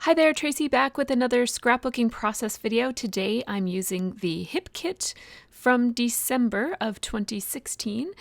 Hi there, Tracy back with another scrapbooking process video. Today I'm using the Hip Kit from December of 2016,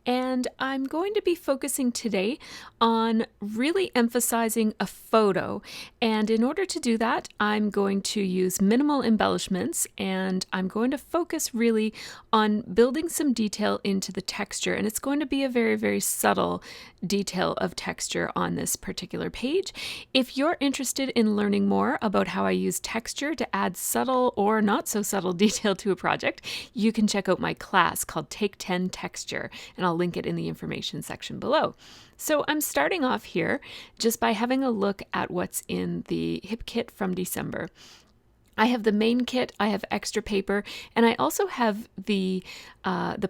and I'm going to be focusing today on really emphasizing a photo. And in order to do that, I'm going to use minimal embellishments, and I'm going to focus really on building some detail into the texture. And it's going to be a very, very subtle detail of texture on this particular page. If you're interested in learning more about how I use texture to add subtle or not so subtle detail to a project, you can check out my class called Take 10 Texture, and I'll link it in the information section below. So I'm starting off here just by having a look at what's in the Hip Kit from December. I have the main kit, I have extra paper, and I also have the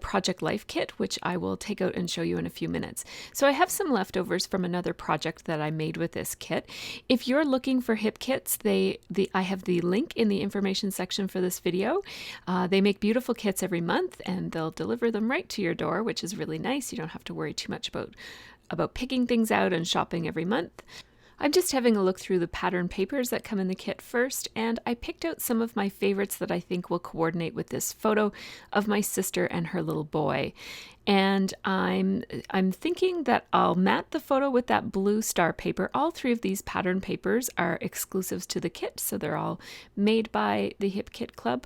Project Life kit, which I will take out and show you in a few minutes. So I have some leftovers from another project that I made with this kit. If you're looking for hip kits, I have the link in the information section for this video. They make beautiful kits every month, and they'll deliver them right to your door, which is really nice. You don't have to worry too much about picking things out and shopping every month. I'm just having a look through the pattern papers that come in the kit first, and I picked out some of my favorites that I think will coordinate with this photo of my sister and her little boy. And I'm thinking that I'll mat the photo with that blue star paper. All three of these pattern papers are exclusives to the kit, so they're all made by the Hip Kit Club.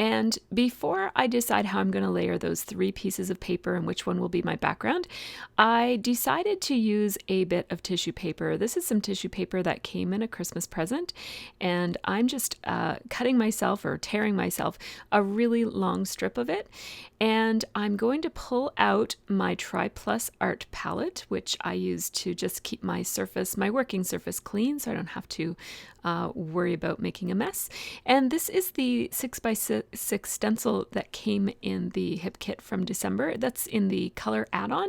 And before I decide how I'm going to layer those three pieces of paper and which one will be my background, I decided to use a bit of tissue paper. This is some tissue paper that came in a Christmas present, and I'm just cutting myself or tearing myself a really long strip of it. And I'm going to pull out my Tri Plus art palette, which I use to just keep my working surface clean, so I don't have to worry about making a mess. And this is the 6x6 stencil that came in the Hip Kit from December. That's in the color add-on.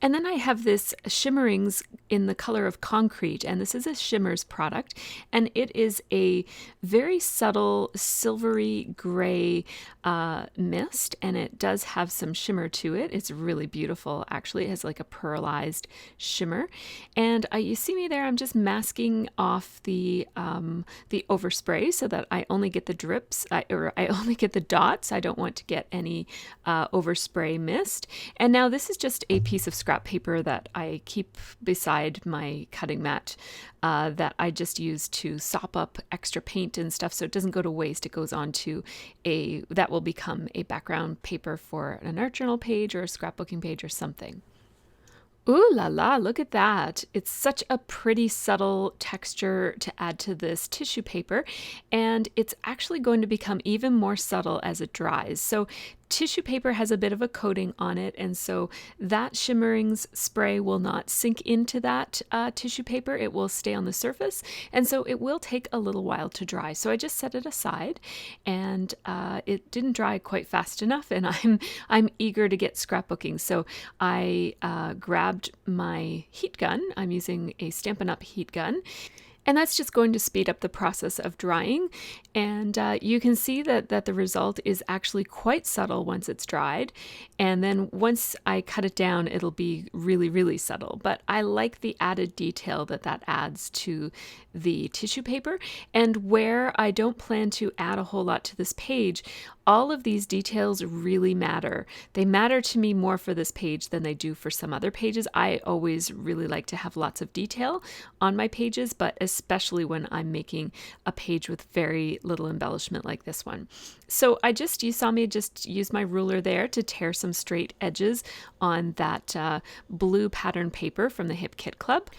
And then I have this Shimmerings in the color of concrete, and this is a Shimmers product, and it is a very subtle silvery gray mist, and it does have some shimmer to it. It's really beautiful, actually. It has like a pearlized shimmer, and you see me there. I'm just masking off the overspray so that I only get the drips, or I only get the dots. I don't want to get any overspray mist. And now this is just a piece of scrap paper that I keep beside my cutting mat that I just use to sop up extra paint and stuff so it doesn't go to waste. It goes on to that will become a background paper for an art journal page or a scrapbooking page or something. Ooh la la, look at that. It's such a pretty subtle texture to add to this tissue paper, and it's actually going to become even more subtle as it dries. So tissue paper has a bit of a coating on it, and so that Shimmerings spray will not sink into that tissue paper. It will stay on the surface, and so it will take a little while to dry. So I just set it aside, and it didn't dry quite fast enough, and I'm eager to get scrapbooking. So I grabbed my heat gun. I'm using a Stampin' Up! Heat gun. And that's just going to speed up the process of drying. And you can see that the result is actually quite subtle once it's dried. And then once I cut it down, it'll be really, really subtle. But I like the added detail that adds to the tissue paper. And where I don't plan to add a whole lot to this page, all of these details really matter. They matter to me more for this page than they do for some other pages. I always really like to have lots of detail on my pages, but especially when I'm making a page with very little embellishment like this one. So you saw me just use my ruler there to tear some straight edges on that blue pattern paper from the Hip Kit Club.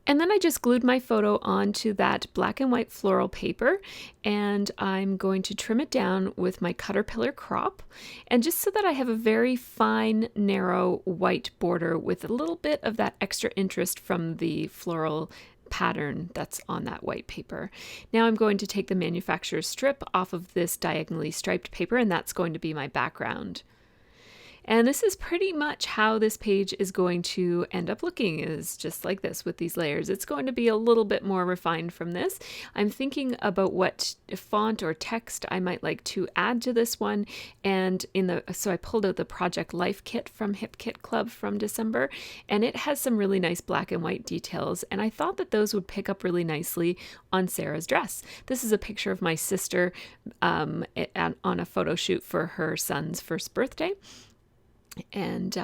And then I just glued my photo onto that black and white floral paper, and I'm going to trim it down with my Caterpillar crop, and just so that I have a very fine, narrow white border with a little bit of that extra interest from the floral pattern that's on that white paper. Now I'm going to take the manufacturer's strip off of this diagonally striped paper, and that's going to be my background. And this is pretty much how this page is going to end up looking, is just like this with these layers. It's going to be a little bit more refined from this. I'm thinking about what font or text I might like to add to this one. And so I pulled out the Project Life kit from Hip Kit Club from December, and it has some really nice black and white details. And I thought that those would pick up really nicely on Sarah's dress. This is a picture of my sister on a photo shoot for her son's first birthday. And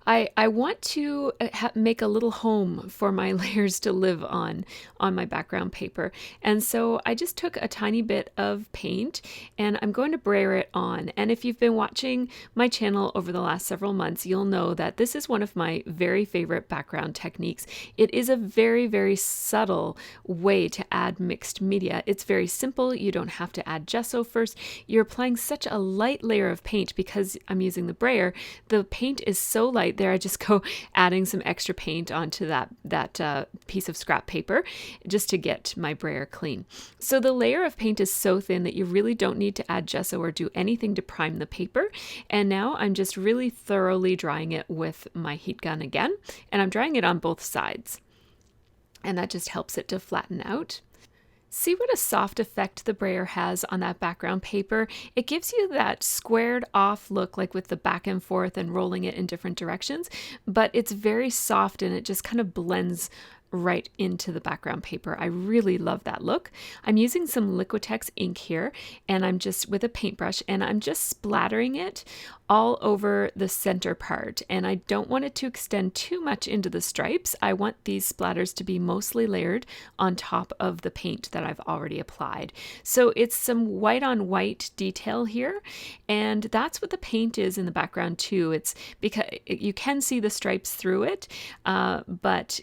I want to make a little home for my layers to live on my background paper. And so I just took a tiny bit of paint and I'm going to brayer it on. And if you've been watching my channel over the last several months, you'll know that this is one of my very favorite background techniques. It is a very, very subtle way to add mixed media. It's very simple. You don't have to add gesso first. You're applying such a light layer of paint because I'm using the brayer. The paint is so light there, I just go adding some extra paint onto that piece of scrap paper just to get my brayer clean. So the layer of paint is so thin that you really don't need to add gesso or do anything to prime the paper. And now I'm just really thoroughly drying it with my heat gun again, and I'm drying it on both sides. And that just helps it to flatten out. See what a soft effect the brayer has on that background paper? It gives you that squared off look, like with the back and forth and rolling it in different directions, but it's very soft and it just kind of blends right into the background paper. I really love that look. I'm using some Liquitex ink here, and I'm just with a paintbrush, and I'm just splattering it all over the center part. And I don't want it to extend too much into the stripes. I want these splatters to be mostly layered on top of the paint that I've already applied. So it's some white on white detail here, and that's what the paint is in the background too. It's because you can see the stripes through it, but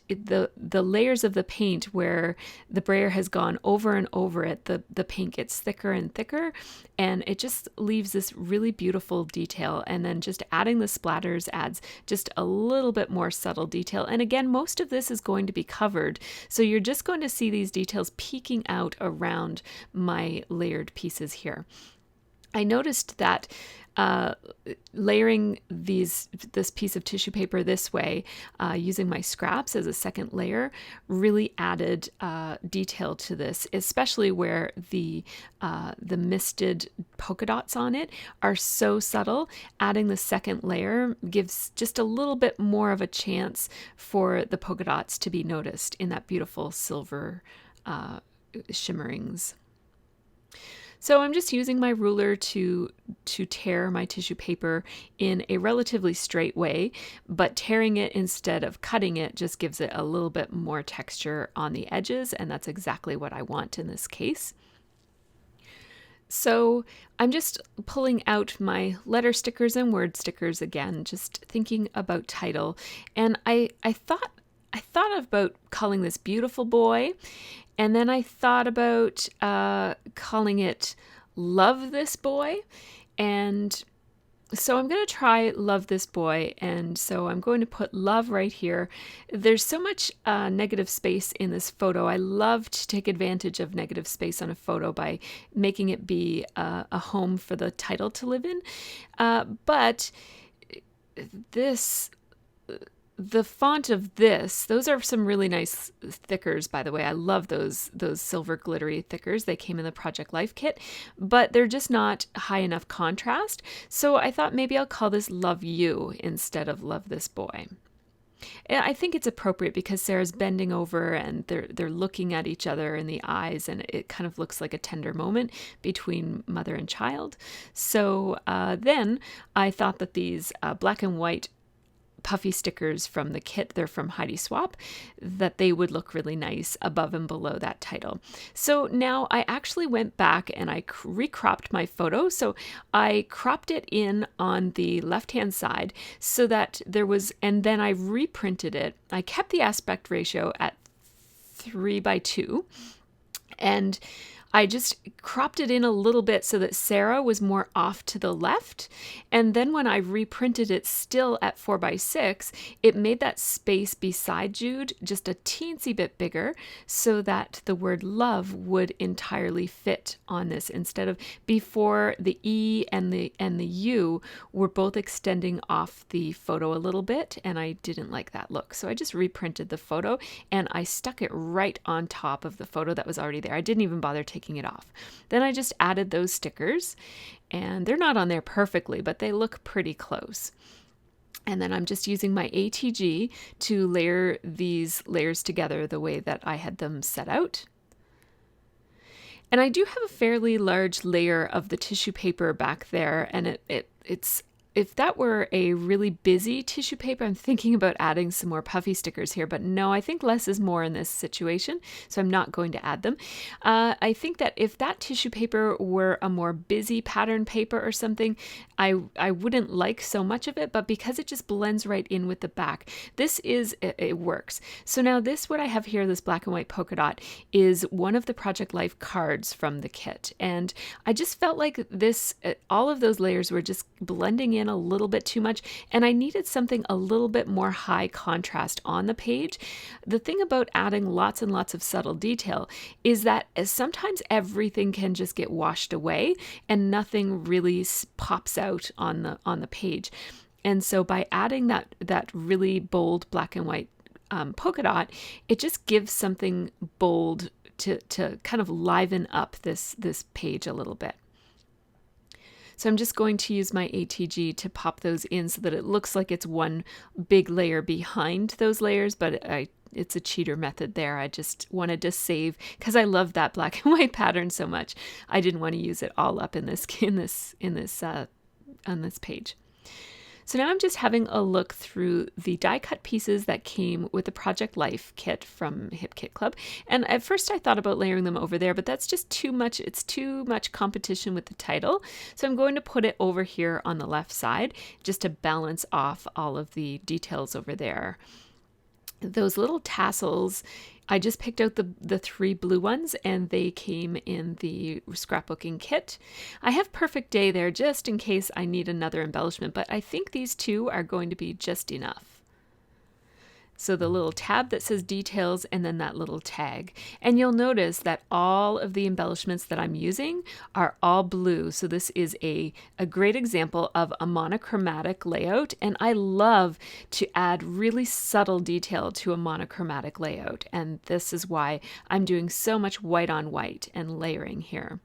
the layers of the paint where the brayer has gone over and over it, the paint gets thicker and thicker, and it just leaves this really beautiful detail. And then just adding the splatters adds just a little bit more subtle detail. And again, most of this is going to be covered, so you're just going to see these details peeking out around my layered pieces here. I noticed that layering this piece of tissue paper this way, using my scraps as a second layer, really added detail to this, especially where the misted polka dots on it are so subtle. Adding the second layer gives just a little bit more of a chance for the polka dots to be noticed in that beautiful silver shimmerings. So I'm just using my ruler to tear my tissue paper in a relatively straight way, but tearing it instead of cutting it just gives it a little bit more texture on the edges, and that's exactly what I want in this case. So I'm just pulling out my letter stickers and word stickers again, just thinking about title. And I thought about calling this Beautiful Boy, and then I thought about calling it Love This Boy. And so I'm going to try Love This Boy. And so I'm going to put love right here. There's so much negative space in this photo. I love to take advantage of negative space on a photo by making it be a home for the title to live in. But the font of this, those are some really nice thickers, by the way. I love those silver glittery thickers. They came in the Project Life kit, but they're just not high enough contrast. So I thought maybe I'll call this Love You instead of Love This Boy. I think it's appropriate because Sarah's bending over and they're looking at each other in the eyes, and it kind of looks like a tender moment between mother and child. So then I thought that these black and white puffy stickers from the kit, they're from Heidi Swap, that they would look really nice above and below that title. So now I actually went back and I recropped my photo. So I cropped it in on the left-hand side so that there was, and then I reprinted it. I kept the aspect ratio at 3:2, and I just cropped it in a little bit so that Sarah was more off to the left. And then when I reprinted it still at 4x6, it made that space beside Jude just a teensy bit bigger so that the word love would entirely fit on this, instead of before the E and the U were both extending off the photo a little bit, and I didn't like that look. So I just reprinted the photo and I stuck it right on top of the photo that was already there. I didn't even bother taking it off. Then I just added those stickers, and they're not on there perfectly, but they look pretty close. And then I'm just using my ATG to layer these layers together the way that I had them set out. And I do have a fairly large layer of the tissue paper back there, and it's if that were a really busy tissue paper, I'm thinking about adding some more puffy stickers here, but no, I think less is more in this situation, so I'm not going to add them. I think that if that tissue paper were a more busy pattern paper or something, I wouldn't like so much of it, but because it just blends right in with the back, it works. So now this, what I have here, this black and white polka dot, is one of the Project Life cards from the kit, and I just felt like this, all of those layers were just blending in a little bit too much, and I needed something a little bit more high contrast on the page. The thing about adding lots and lots of subtle detail is that sometimes everything can just get washed away and nothing really pops out on the page. And so by adding that really bold black and white polka dot, it just gives something bold to kind of liven up this page a little bit. So I'm just going to use my ATG to pop those in so that it looks like it's one big layer behind those layers, but it's a cheater method there. I just wanted to save, because I love that black and white pattern so much. I didn't want to use it all up on this page. So now I'm just having a look through the die cut pieces that came with the Project Life kit from Hip Kit Club. And at first I thought about layering them over there, but that's just too much. It's too much competition with the title. So I'm going to put it over here on the left side just to balance off all of the details over there. Those little tassels, I just picked out the 3 blue ones, and they came in the scrapbooking kit. I have Perfect Day there just in case I need another embellishment, but I think these 2 are going to be just enough. So the little tab that says details, and then that little tag. And you'll notice that all of the embellishments that I'm using are all blue. So this is a great example of a monochromatic layout. And I love to add really subtle detail to a monochromatic layout. And this is why I'm doing so much white on white and layering here.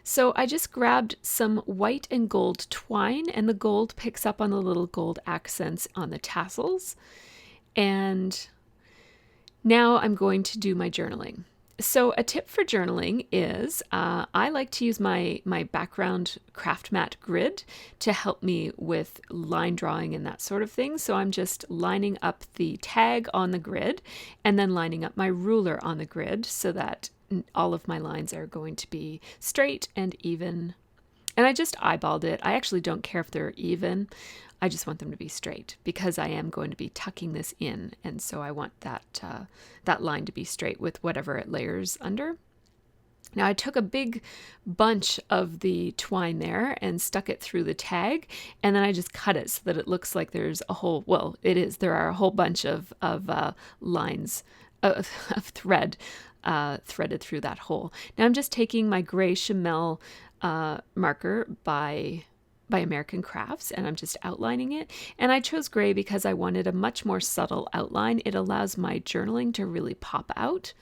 So I just grabbed some white and gold twine, and the gold picks up on the little gold accents on the tassels. And now I'm going to do my journaling. So a tip for journaling is I like to use my background craft mat grid to help me with line drawing and that sort of thing. So I'm just lining up the tag on the grid and then lining up my ruler on the grid so that all of my lines are going to be straight and even. And I just eyeballed it. I actually don't care if they're even. I just want them to be straight because I am going to be tucking this in. And so I want that line to be straight with whatever it layers under. Now I took a big bunch of the twine there and stuck it through the tag, and then I just cut it so that it looks like there's a whole, well, it is, there are a whole bunch of lines of thread threaded through that hole. Now I'm just taking my gray Chamel marker by American Crafts, and I'm just outlining it. And I chose gray because I wanted a much more subtle outline. It allows my journaling to really pop out,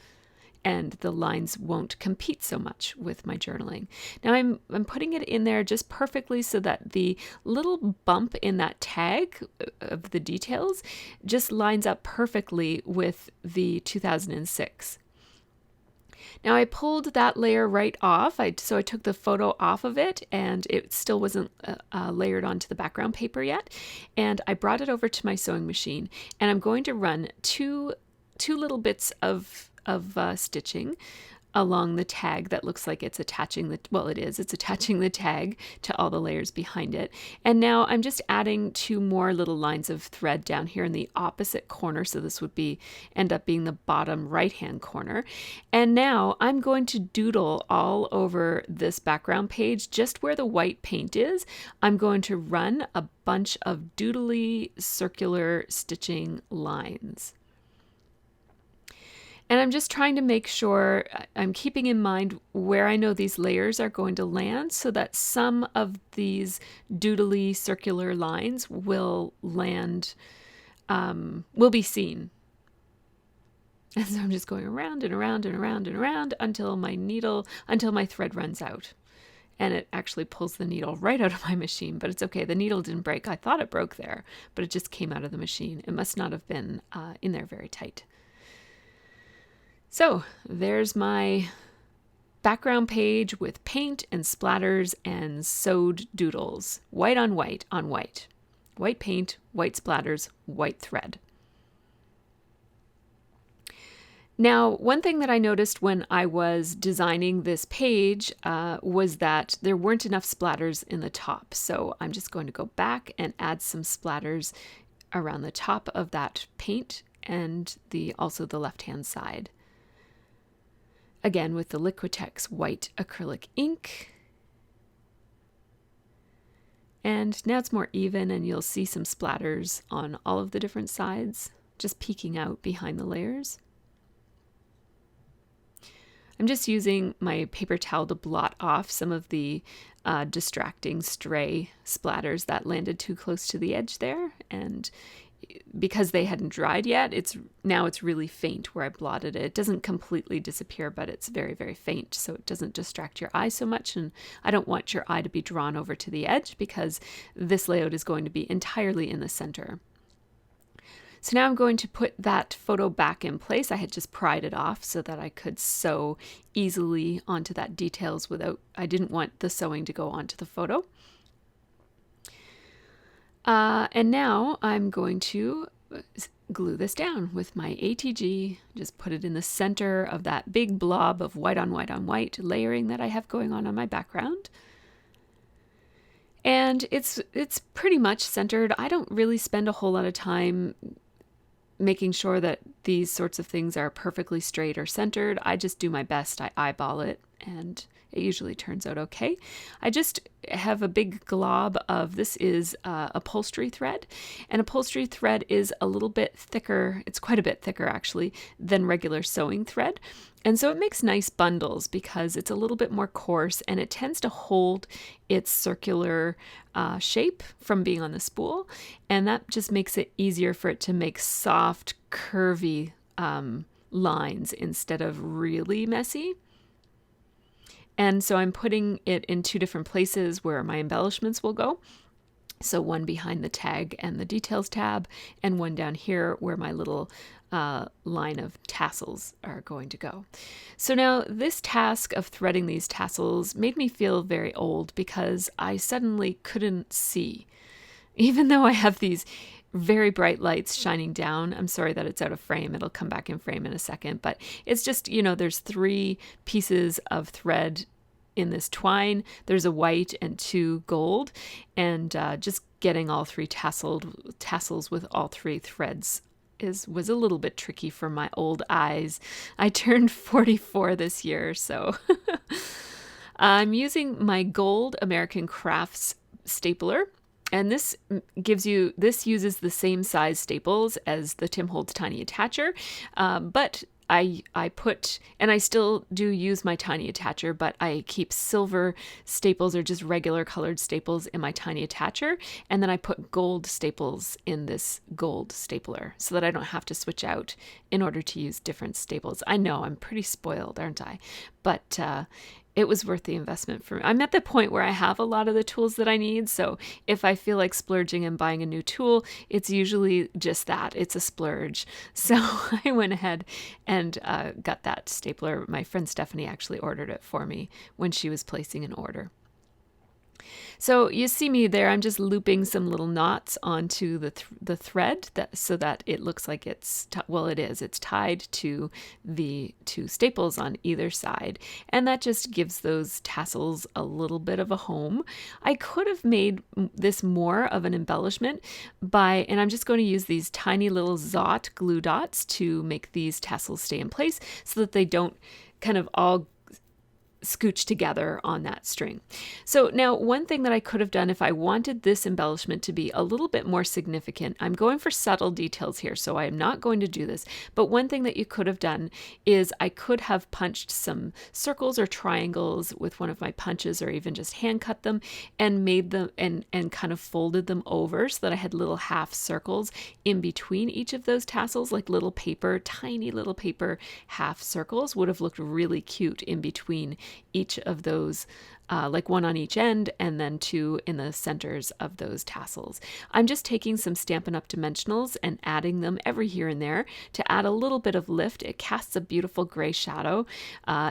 and the lines won't compete so much with my journaling. Now I'm putting it in there just perfectly so that the little bump in that tag of the details just lines up perfectly with the 2006. Now I pulled that layer right off, so I took the photo off of it, and it still wasn't layered onto the background paper yet. And I brought it over to my sewing machine, and I'm going to run two little bits of stitching along the tag that looks like it's attaching the, well, it's attaching the tag to all the layers behind it. And now I'm just adding 2 more little lines of thread down here in the opposite corner. So this would end up being the bottom right-hand corner. And now I'm going to doodle all over this background page, just where the white paint is. I'm going to run a bunch of doodly circular stitching lines. And I'm just trying to make sure I'm keeping in mind where I know these layers are going to land, so that some of these doodly circular lines will land, will be seen. And so I'm just going around and around and around and around until my thread runs out. And it actually pulls the needle right out of my machine, but it's okay. The needle didn't break. I thought it broke there, but it just came out of the machine. It must not have been in there very tight. So there's my background page with paint and splatters and sewed doodles. White on white on white. White paint, white splatters, white thread. Now, one thing that I noticed when I was designing this page was that there weren't enough splatters in the top. So I'm just going to go back and add some splatters around the top of that paint and also the left-hand side. Again, with the Liquitex white acrylic ink. And now it's more even, and you'll see some splatters on all of the different sides, just peeking out behind the layers. I'm just using my paper towel to blot off some of the distracting stray splatters that landed too close to the edge there. And because they hadn't dried yet, now it's really faint where I blotted it. It doesn't completely disappear, but it's very, very faint, so it doesn't distract your eye so much. And I don't want your eye to be drawn over to the edge because this layout is going to be entirely in the center. So now I'm going to put that photo back in place. I had just pried it off so that I could sew easily onto that details I didn't want the sewing to go onto the photo. And now I'm going to glue this down with my ATG, just put it in the center of that big blob of white on white on white layering that I have going on my background. And it's pretty much centered. I don't really spend a whole lot of time making sure that these sorts of things are perfectly straight or centered. I just do my best. I eyeball it, and it usually turns out okay. I just have a big glob of, this is upholstery thread, and upholstery thread is a little bit thicker, it's quite a bit thicker actually, than regular sewing thread. And so it makes nice bundles because it's a little bit more coarse and it tends to hold its circular shape from being on the spool. And that just makes it easier for it to make soft, curvy lines instead of really messy. And so I'm putting it in 2 different places where my embellishments will go. So one behind the tag and the details tab, and one down here where my little line of tassels are going to go. So now this task of threading these tassels made me feel very old because I suddenly couldn't see. Even though I have these very bright lights shining down. I'm sorry that it's out of frame. It'll come back in frame in a second, but it's just, there's 3 pieces of thread in this twine. There's a white and 2 gold, and just getting all 3 tassels with all 3 threads was a little bit tricky for my old eyes. I turned 44 this year, so I'm using my gold American Crafts stapler. And this uses the same size staples as the Tim Holtz Tiny Attacher, but I put, and I still do use my Tiny Attacher, but I keep silver staples or just regular colored staples in my Tiny Attacher, and then I put gold staples in this gold stapler so that I don't have to switch out in order to use different staples. I know I'm pretty spoiled, aren't I? But it was worth the investment for me. I'm at the point where I have a lot of the tools that I need, so if I feel like splurging and buying a new tool, it's usually just that. It's a splurge. So I went ahead and got that stapler. My friend Stephanie actually ordered it for me when she was placing an order. So you see me there, I'm just looping some little knots onto the thread so that it looks like it's, well, it is, it's tied to the two staples on either side. And that just gives those tassels a little bit of a home. I could have made this more of an embellishment and I'm just going to use these tiny little Zot glue dots to make these tassels stay in place so that they don't kind of all scooch together on that string. So now one thing that I could have done if I wanted this embellishment to be a little bit more significant, I'm going for subtle details here, so I am not going to do this, but one thing that you could have done is I could have punched some circles or triangles with one of my punches, or even just hand cut them and made them and kind of folded them over so that I had little half circles in between each of those tassels, like little paper, tiny little paper half circles would have looked really cute in between each of those, like one on each end and then two in the centers of those tassels. I'm just taking some Stampin' Up! Dimensionals and adding them every here and there to add a little bit of lift. It casts a beautiful gray shadow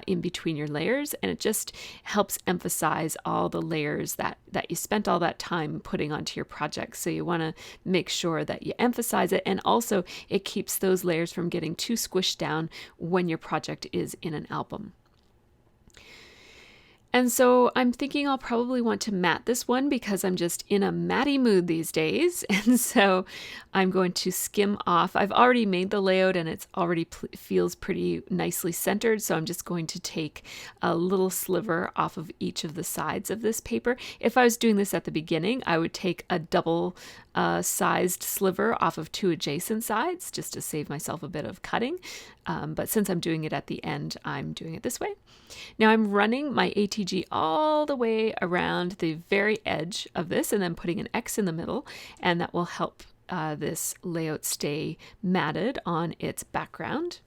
in between your layers, and it just helps emphasize all the layers that you spent all that time putting onto your project. So you want to make sure that you emphasize it, and also it keeps those layers from getting too squished down when your project is in an album. And so I'm thinking I'll probably want to mat this one because I'm just in a matty mood these days. And so I'm going to skim off. I've already made the layout and it's already feels pretty nicely centered. So I'm just going to take a little sliver off of each of the sides of this paper. If I was doing this at the beginning, I would take a double sized sliver off of two adjacent sides just to save myself a bit of cutting. But since I'm doing it at the end, I'm doing it this way. Now I'm running my ATG all the way around the very edge of this and then putting an X in the middle, and that will help this layout stay matted on its background.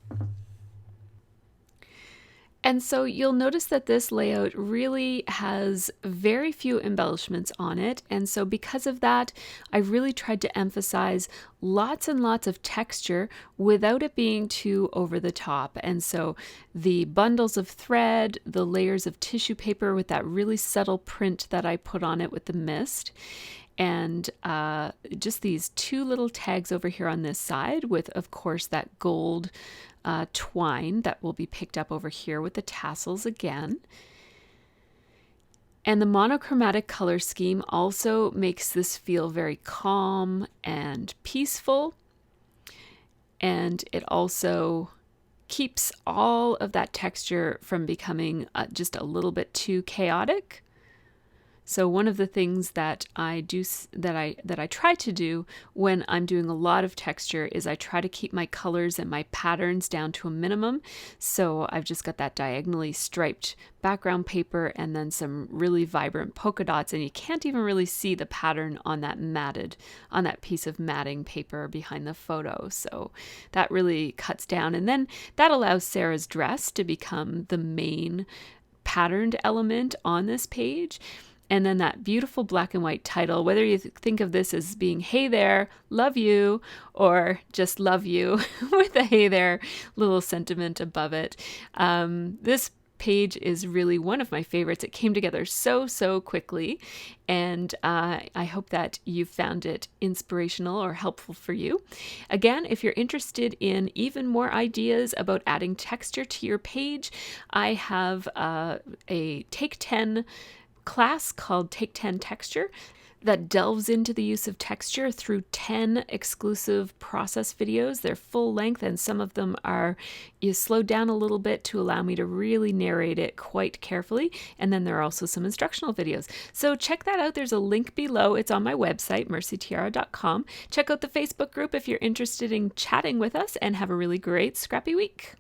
And so you'll notice that this layout really has very few embellishments on it. And so because of that, I really tried to emphasize lots and lots of texture without it being too over the top. And so the bundles of thread, the layers of tissue paper with that really subtle print that I put on it with the mist, and just these two little tags over here on this side with, of course, that gold twine that will be picked up over here with the tassels again. And the monochromatic color scheme also makes this feel very calm and peaceful. And it also keeps all of that texture from becoming just a little bit too chaotic. So one of the things that I try to do when I'm doing a lot of texture is I try to keep my colors and my patterns down to a minimum. So I've just got that diagonally striped background paper and then some really vibrant polka dots, and you can't even really see the pattern on that piece of matting paper behind the photo. So that really cuts down, and then that allows Sarah's dress to become the main patterned element on this page. And then that beautiful black and white title, whether you think of this as being "Hey there, love you," or just "love you" with a "hey there" little sentiment above it. This page is really one of my favorites. It came together so quickly, and I hope that you found it inspirational or helpful for you. Again, if you're interested in even more ideas about adding texture to your page, I have a Take 10 class called Take 10 Texture that delves into the use of texture through 10 exclusive process videos. They're full length, and some of them are slowed down a little bit to allow me to really narrate it quite carefully. And then there are also some instructional videos. So check that out. There's a link below. It's on my website, MercyTiara.com. Check out the Facebook group if you're interested in chatting with us, and have a really great scrappy week.